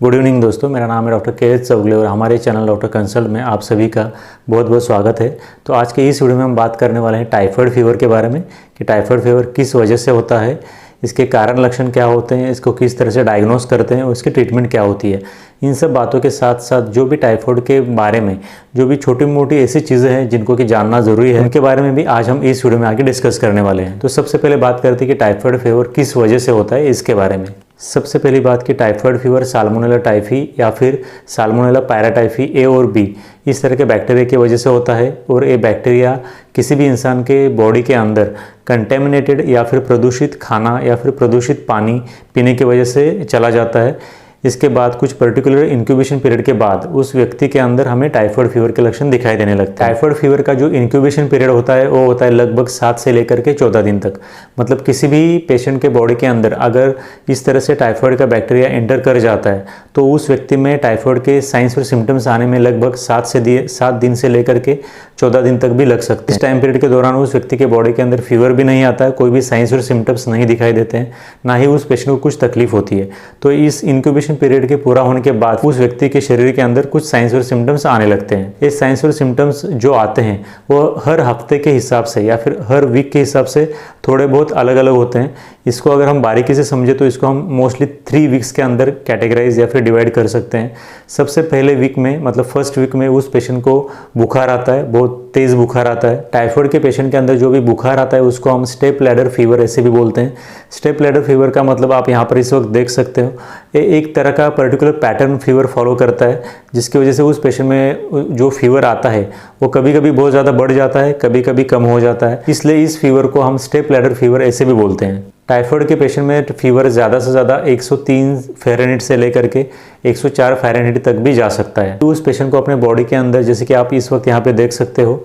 Good evening दोस्तों, मेरा नाम है डॉक्टर के चौगले और हमारे चैनल डॉक्टर कंसल्ट में आप सभी का बहुत बहुत स्वागत है। तो आज के इस वीडियो में हम बात करने वाले हैं टाइफाइड फीवर के बारे में कि टाइफाइड फीवर किस वजह से होता है, इसके कारण लक्षण क्या होते हैं, इसको किस तरह से डायग्नोस करते हैं और इसकी ट्रीटमेंट क्या होती है। इन सब बातों के साथ साथ जो भी टाइफाइड के बारे में जो भी छोटी मोटी ऐसी चीज़ें हैं जिनको कि जानना ज़रूरी है, उनके बारे में भी आज हम इस वीडियो में आगे डिस्कस करने वाले हैं। तो सबसे पहले बात करते हैं कि टाइफाइड फीवर किस वजह से होता है, इसके बारे में। सबसे पहली बात कि टाइफाइड फीवर साल्मोनेला टाइफी या फिर साल्मोनेला पैराटाइफी ए और बी इस तरह के बैक्टीरिया की वजह से होता है। और ये बैक्टीरिया किसी भी इंसान के बॉडी के अंदर कंटेमिनेटेड या फिर प्रदूषित खाना या फिर प्रदूषित पानी पीने की वजह से चला जाता है। इसके बाद कुछ पर्टिकुलर इंक्यूबेशन पीरियड के बाद उस व्यक्ति के अंदर हमें टाइफाइड फीवर के लक्षण दिखाई देने लगते हैं। टाइफाइड फीवर का जो इंक्यूबेशन पीरियड होता है वो होता है लगभग 7 से लेकर के 14 दिन तक। मतलब किसी भी पेशेंट के बॉडी के अंदर अगर इस तरह से टाइफाइड का बैक्टीरिया एंटर कर जाता है तो उस व्यक्ति में टाइफाइड के साइंस और सिम्टम्स आने में लगभग 7 दिन से लेकर के 14 दिन तक भी लग सकते हैं। इस टाइम पीरियड के दौरान उस व्यक्ति के बॉडी के अंदर फीवर भी नहीं आता है, कोई भी साइंस और सिम्टम्स नहीं दिखाई देते हैं, ना ही उस पेशेंट को कुछ तकलीफ होती है। तो इस इंक्यूबेशन पीरियड के पूरा होने के बाद उस व्यक्ति के शरीर के अंदर कुछ साइंस और सिम्टम्स आने लगते हैं। ये साइंस और सिम्टम्स जो आते हैं वो हर हफ्ते के हिसाब से या फिर हर वीक के हिसाब से थोड़े बहुत अलग अलग होते हैं। इसको अगर हम बारीकी से समझे तो इसको हम मोस्टली 3 वीक्स के अंदर कैटेगराइज या फिर डिवाइड कर सकते हैं। सबसे पहले वीक में मतलब फर्स्ट वीक में उस पेशेंट को बुखार आता है, बहुत तेज़ बुखार आता है। टाइफाइड के पेशेंट के अंदर जो भी बुखार आता है उसको हम स्टेप लैडर फीवर ऐसे भी बोलते हैं। स्टेप लैडर फीवर का मतलब आप यहाँ पर इस वक्त देख सकते हो, ये एक तरह का पर्टिकुलर पैटर्न फीवर फॉलो करता है, जिसकी वजह से उस पेशेंट में जो फीवर आता है वो कभी कभी बहुत ज़्यादा बढ़ जाता है, कभी कभी कम हो जाता है। इसलिए इस फीवर को हम स्टेप लैडर फीवर ऐसे भी बोलते हैं। टाइफाइड के पेशेंट में फीवर ज़्यादा से ज़्यादा 103 फ़ारेनहाइट से लेकर के 104 फ़ारेनहाइट तक भी जा सकता है। तो उस पेशेंट को अपने बॉडी के अंदर, जैसे कि आप इस वक्त यहाँ पे देख सकते हो,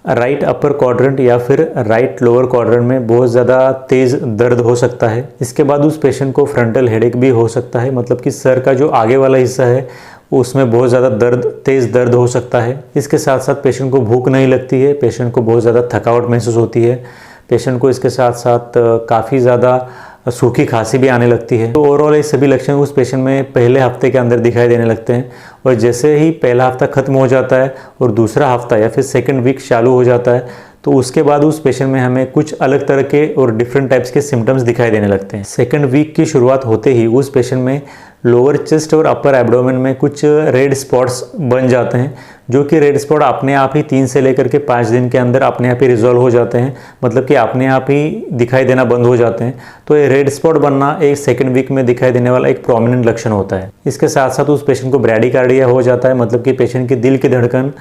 राइट अपर क्वाड्रेंट या फिर राइट लोअर क्वाड्रेंट में बहुत ज़्यादा तेज़ दर्द हो सकता है। इसके बाद उस पेशेंट को फ्रंटल हेडेक भी हो सकता है, मतलब कि सर का जो आगे वाला हिस्सा है उसमें बहुत ज़्यादा तेज़ दर्द हो सकता है। इसके साथ साथ पेशेंट को भूख नहीं लगती है, पेशेंट को बहुत ज़्यादा थकावट महसूस होती है, पेशेंट को इसके साथ साथ काफ़ी ज़्यादा सूखी खांसी भी आने लगती है। तो ओवरऑल ये सभी लक्षण उस पेशेंट में पहले हफ्ते के अंदर दिखाई देने लगते हैं। और जैसे ही पहला हफ्ता खत्म हो जाता है और दूसरा हफ्ता या फिर सेकंड वीक चालू हो जाता है तो उसके बाद उस पेशेंट में हमें कुछ अलग तरह के और डिफरेंट टाइप्स के सिम्टम्स दिखाई देने लगते हैं। सेकंड वीक की शुरुआत होते ही उस पेशेंट में लोअर चेस्ट और अपर एब्डोमेन में कुछ रेड स्पॉट्स बन जाते हैं, जो कि रेड स्पॉट अपने आप ही 3 से लेकर के 5 दिन के अंदर अपने आप ही रिजॉल्व हो जाते हैं, मतलब कि अपने आप ही दिखाई देना बंद हो जाते हैं। तो ये रेड स्पॉट बनना एक सेकंड वीक में दिखाई देने वाला एक प्रोमिनेंट लक्षण होता है। इसके साथ साथ उस पेशेंट को ब्रैडीकार्डिया हो जाता है, मतलब कि पेशेंट की दिल की धड़कन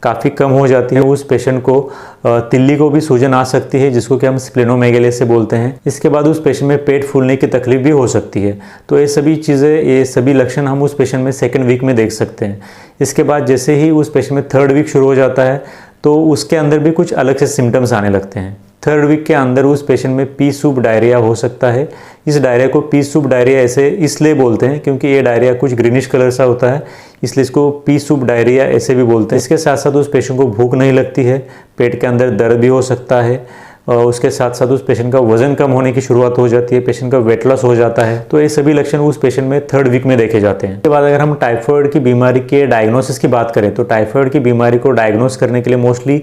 काफ़ी कम हो जाती है। उस पेशेंट को तिल्ली को भी सूजन आ सकती है, जिसको कि हम स्प्लेनोमेगेले से बोलते हैं। इसके बाद उस पेशेंट में पेट फूलने की तकलीफ भी हो सकती है। तो ये सभी चीज़ें, ये सभी लक्षण हम उस पेशेंट में सेकंड वीक में देख सकते हैं। इसके बाद जैसे ही उस पेशेंट में थर्ड वीक शुरू हो जाता है तो उसके अंदर भी कुछ अलग से सिम्टम्स आने लगते हैं। थर्ड वीक के अंदर उस पेशेंट में पी सूप डायरिया हो सकता है। इस डायरिया को पी सूप डायरिया ऐसे इसलिए बोलते हैं क्योंकि ये डायरिया कुछ ग्रीनिश कलर सा होता है, इसलिए इसको पी सूप डायरिया ऐसे भी बोलते हैं। इसके साथ साथ उस पेशेंट को भूख नहीं लगती है, पेट के अंदर दर्द भी हो सकता है, और उसके साथ साथ उस पेशेंट का वजन कम होने की शुरुआत हो जाती है, पेशेंट का वेट लॉस हो जाता है। तो ये सभी लक्षण उस पेशेंट में थर्ड वीक में देखे जाते हैं। इसके बाद अगर हम टाइफाइड की बीमारी के डायग्नोसिस की बात करें तो टाइफाइड की बीमारी को डायग्नोस करने के लिए मोस्टली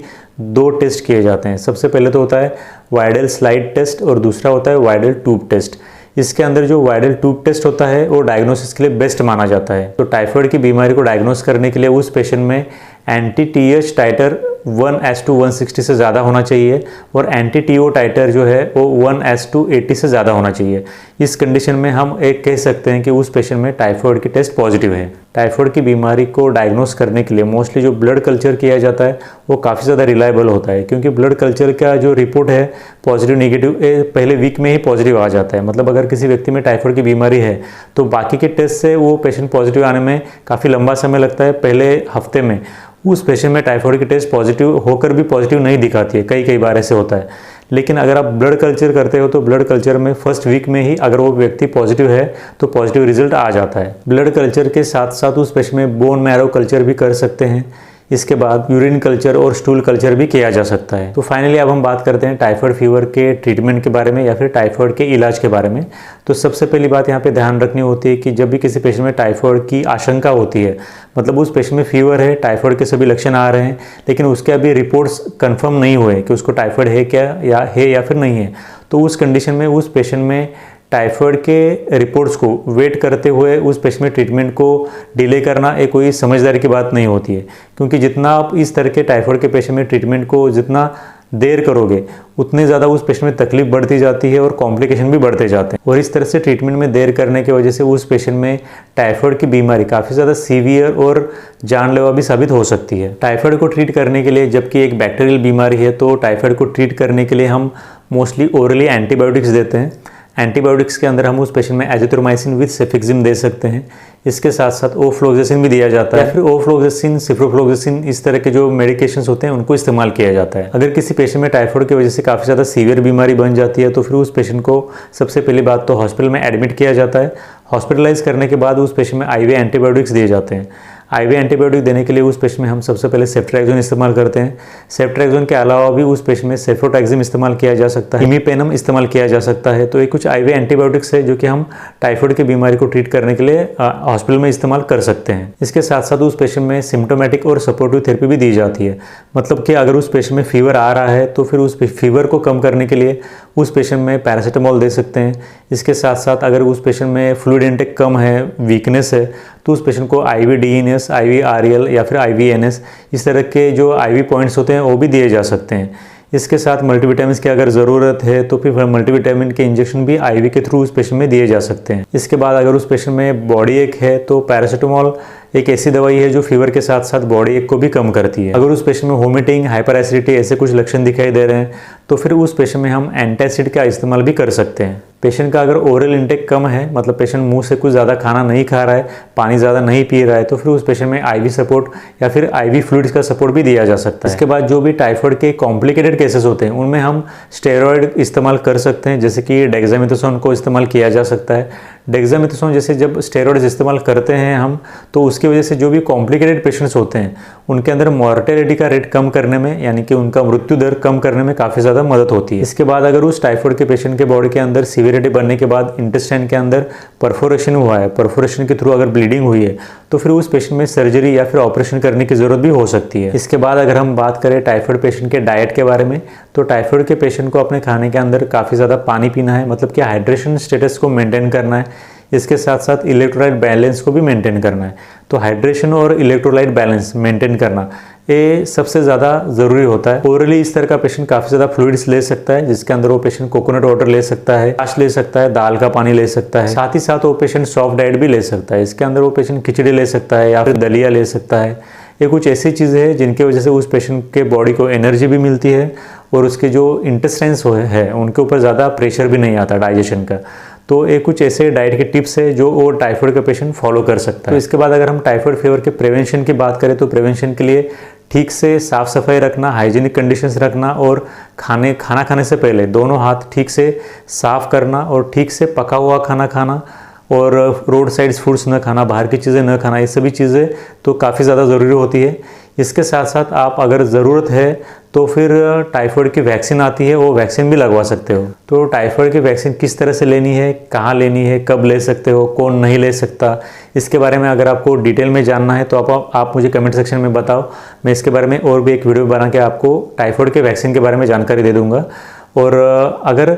2 टेस्ट किए जाते हैं। सबसे पहले तो होता है वाइडल स्लाइड टेस्ट और दूसरा होता है वाइडल ट्यूब टेस्ट। इसके अंदर जो वाइडल ट्यूब टेस्ट होता है वो डायग्नोसिस के लिए बेस्ट माना जाता है। तो टाइफाइड की बीमारी को डायग्नोस करने के लिए उस पेशेंट में एंटी-टीएच टाइटर 1:160 से ज़्यादा होना चाहिए और एंटी-टीओ टाइटर जो है वो 1:80 से ज़्यादा होना चाहिए। इस कंडीशन में हम एक कह सकते हैं कि उस पेशेंट में टाइफाइड की टेस्ट पॉजिटिव है। टाइफाइड की बीमारी को डायग्नोस करने के लिए मोस्टली जो ब्लड कल्चर किया जाता है वो काफ़ी ज़्यादा रिलायबल होता है, क्योंकि ब्लड कल्चर का जो रिपोर्ट है पॉजिटिव नेगेटिव पहले वीक में ही पॉजिटिव आ जाता है। मतलब अगर किसी व्यक्ति में टाइफाइड की बीमारी है तो बाकी के टेस्ट से वो पेशेंट पॉजिटिव आने में काफ़ी लंबा समय लगता है। पहले हफ्ते में उस पेशेंट में टाइफाइड की टेस्ट पॉजिटिव होकर भी पॉजिटिव नहीं दिखाती है, कई बार ऐसे होता है। लेकिन अगर आप ब्लड कल्चर करते हो तो ब्लड कल्चर में फर्स्ट वीक में ही अगर वो व्यक्ति पॉजिटिव है तो पॉजिटिव रिजल्ट आ जाता है। ब्लड कल्चर के साथ साथ उस पेशेंट में बोन मैरो कल्चर भी कर सकते हैं। इसके बाद यूरिन कल्चर और स्टूल कल्चर भी किया जा सकता है। तो फाइनली अब हम बात करते हैं टाइफाइड फीवर के ट्रीटमेंट के बारे में या फिर टाइफाइड के इलाज के बारे में। तो सबसे पहली बात यहाँ पे ध्यान रखनी होती है कि जब भी किसी पेशेंट में टाइफाइड की आशंका होती है, मतलब उस पेशेंट में फीवर है, टाइफाइड के सभी लक्षण आ रहे हैं, लेकिन उसके अभी रिपोर्ट्स कंफर्म नहीं हुए कि उसको टाइफाइड है क्या या फिर नहीं है, तो उस कंडीशन में उस पेशेंट में टाइफाइड के रिपोर्ट्स को वेट करते हुए उस पेशेंट में ट्रीटमेंट को डिले करना एक कोई समझदारी की बात नहीं होती है। क्योंकि जितना आप इस तरह के टाइफाइड के पेशेंट में ट्रीटमेंट को जितना देर करोगे, उतने ज़्यादा उस पेशेंट में तकलीफ बढ़ती जाती है और कॉम्प्लिकेशन भी बढ़ते जाते हैं। और इस तरह से ट्रीटमेंट में देर करने की वजह से उस पेशेंट में टाइफाइड की बीमारी काफ़ी ज़्यादा सीवियर और जानलेवा भी साबित हो सकती है। टाइफाइड को ट्रीट करने के लिए, जबकि एक बैक्टीरियल बीमारी है, तो टाइफाइड को ट्रीट करने के लिए हम मोस्टली ओरली एंटीबायोटिक्स देते हैं। एंटीबायोटिक्स के अंदर हम उस पेशेंट में एजिथ्रोमाइसिन विद सेफिक्सिम दे सकते हैं। इसके साथ साथ ओफ्लोक्सेसिन भी दिया जाता है, या फिर ओफ्लोक्सेसिन, सिप्रोफ्लोक्सेसिन, इस तरह के जो मेडिकेशंस होते हैं उनको इस्तेमाल किया जाता है। अगर किसी पेशेंट में टाइफाइड की वजह से काफ़ी ज़्यादा सीवियर बीमारी बन जाती है तो फिर उस पेशेंट को सबसे पहली बात तो हॉस्पिटल में एडमिट किया जाता है। हॉस्पिटलाइज करने के बाद उस पेशेंट में आईवी एंटीबायोटिक्स दिए जाते हैं। आईवी एंटीबायोटिक देने के लिए उस पेशेंट में हम सबसे पहले सेफ्ट्रैक्सोन इस्तेमाल करते हैं। सेफ्ट्रैक्सोन के अलावा भी उस पेशेंट में सेफ्रोटैक्सिम इस्तेमाल किया जा सकता है, इमीपेनम इस्तेमाल किया जा सकता है। तो ये कुछ आईवी एंटीबायोटिक्स है जो कि हम टाइफाइड की बीमारी को ट्रीट करने के लिए हॉस्पिटल में इस्तेमाल कर सकते हैं। इसके साथ साथ उस पेशेंट में सिम्टोमेटिक और सपोर्टिव थेरेपी भी दी जाती है। मतलब कि अगर उस पेशेंट में फीवर आ रहा है तो फिर उस फीवर को कम करने के लिए उस पेशेंट में पैरासीटामोल दे सकते हैं। इसके साथ साथ अगर उस पेशेंट में फ्लूइड इंटेक कम है, वीकनेस है, तो उस पेशेंट को आईवी डीएनएस, आईवी आरएल या फिर आईवी एनएस, इस तरह के जो आईवी पॉइंट्स होते हैं वो भी दिए जा सकते हैं। इसके साथ मल्टीविटामिन की अगर ज़रूरत है तो फिर मल्टीविटामिन के इंजेक्शन भी आईवी के थ्रू उस पेशेंट में दिए जा सकते हैं। इसके बाद अगर उस पेशेंट में बॉडी एक है तो पैरासीटामोल एक ऐसी दवाई है जो फीवर के साथ साथ बॉडी एक को भी कम करती है। अगर उस पेशेंट में वोमिटिंग, हाइपर एसिडिटी ऐसे कुछ लक्षण दिखाई दे रहे हैं तो फिर उस पेशेंट में हम एंटासिड का इस्तेमाल भी कर सकते हैं। पेशेंट का अगर ओरल इंटेक कम है, मतलब पेशेंट मुंह से कुछ ज़्यादा खाना नहीं खा रहा है, पानी ज़्यादा नहीं पी रहा है, तो फिर उस पेशेंट में आईवी सपोर्ट या फिर आईवी फ्लूइड्स का सपोर्ट भी दिया जा सकता है। इसके बाद जो भी टाइफाइड के कॉम्प्लिकेटेड केसेस होते हैं उनमें हम स्टेरॉयड इस्तेमाल कर सकते हैं, जैसे कि डेक्सामेथासोन को इस्तेमाल किया जा सकता है। डेक्सामेथासोन जैसे जब स्टेरॉयड्स इस्तेमाल करते हैं हम, तो उसकी वजह से जो भी कॉम्प्लिकेटेड पेशेंट्स होते हैं उनके अंदर मॉर्टेलिटी का रेट कम करने में, यानी कि उनका मृत्यु दर कम करने में काफ़ी ज़्यादा मदद होती है। इसके बाद अगर उस टाइफाइड के पेशेंट के बॉडी के अंदर सीवियरिटी बनने के बाद इंटेस्टाइन के अंदर परफोरेशन हुआ है, परफोरेशन के थ्रू अगर ब्लीडिंग हुई है, तो फिर उस पेशेंट में सर्जरी या फिर ऑपरेशन करने की ज़रूरत भी हो सकती है। इसके बाद अगर हम बात करें टाइफाइड पेशेंट के डाइट के बारे में, तो टाइफाइड के पेशेंट को अपने खाने के अंदर काफ़ी ज़्यादा पानी पीना है, मतलब कि हाइड्रेशन स्टेटस को मेंटेन करना है। इसके साथ साथ इलेक्ट्रोलाइट बैलेंस को भी मेंटेन करना है। तो हाइड्रेशन और इलेक्ट्रोलाइट बैलेंस मेंटेन करना ये सबसे ज़्यादा ज़रूरी होता है। ओरली इस तरह का पेशेंट काफ़ी ज़्यादा फ्लूइड्स ले सकता है, जिसके अंदर वो पेशेंट कोकोनट वाटर ले सकता है, छाछ ले सकता है, दाल का पानी ले सकता है। साथ ही साथ वो पेशेंट सॉफ्ट डाइट भी ले सकता है। इसके अंदर वो पेशेंट खिचड़ी ले सकता है या फिर दलिया ले सकता है। ये कुछ ऐसी चीज़ें हैं जिनकी वजह से उस पेशेंट के बॉडी को एनर्जी भी मिलती है और उसके जो इंटेस्टाइन्स है उनके ऊपर ज़्यादा प्रेशर भी नहीं आता डाइजेशन का। तो ये कुछ ऐसे डाइट के टिप्स है जो वो टाइफाइड का पेशेंट फॉलो कर सकता है। तो इसके बाद अगर हम टाइफाइड फीवर के प्रिवेंशन की बात करें तो प्रिवेंशन के लिए ठीक से साफ़ सफाई रखना, हाइजीनिक कंडीशंस रखना और खाना खाने से पहले दोनों हाथ ठीक से साफ़ करना और ठीक से पका हुआ खाना खाना और रोड साइड्स फूड्स न खाना, बाहर की चीज़ें न खाना, ये सभी चीज़ें तो काफ़ी ज़्यादा ज़रूरी होती है। इसके साथ साथ आप अगर ज़रूरत है तो फिर टाइफाइड की वैक्सीन आती है, वो वैक्सीन भी लगवा सकते हो। तो टाइफाइड की वैक्सीन किस तरह से लेनी है, कहाँ लेनी है, कब ले सकते हो, कौन नहीं ले सकता, इसके बारे में अगर आपको डिटेल में जानना है तो आप मुझे कमेंट सेक्शन में बताओ। मैं इसके बारे में और भी एक वीडियो बना के आपको टाइफाइड के वैक्सीन के बारे में जानकारी दे दूँगा। और अगर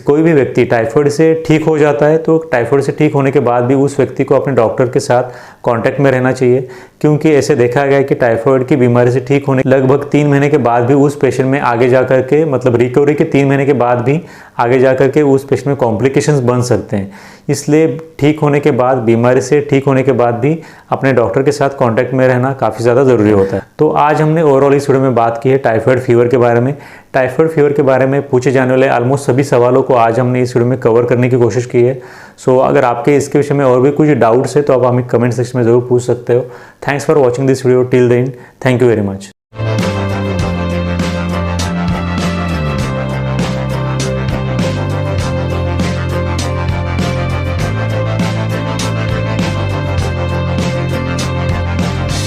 कोई भी व्यक्ति टाइफाइड से ठीक हो जाता है तो टाइफाइड से ठीक होने के बाद भी उस व्यक्ति को अपने डॉक्टर के साथ कांटेक्ट में रहना चाहिए, क्योंकि ऐसे देखा गया है कि टाइफाइड की बीमारी से ठीक होने लगभग 3 महीने के बाद भी उस पेशेंट में आगे जाकर के, मतलब रिकवरी के 3 महीने के बाद भी आगे जाकर के उस पेशेंट में कॉम्प्लिकेशंस बन सकते हैं। इसलिए ठीक होने के बाद, बीमारी से ठीक होने के बाद भी अपने डॉक्टर के साथ कांटेक्ट में रहना काफ़ी ज़्यादा ज़रूरी होता है। तो आज हमने ओवरऑल इस वीडियो में बात की है टाइफाइड फीवर के बारे में। टाइफाइड फीवर के बारे में पूछे जाने वाले ऑलमोस्ट सभी सवालों को आज हमने इस वीडियो में कवर करने की कोशिश की है। सो अगर आपके इसके विषय में और भी कुछ डाउट्स है तो आप हमें कमेंट सेक्शन में ज़रूर पूछ सकते हो। Thanks for watching this video till the end. Thank you very much.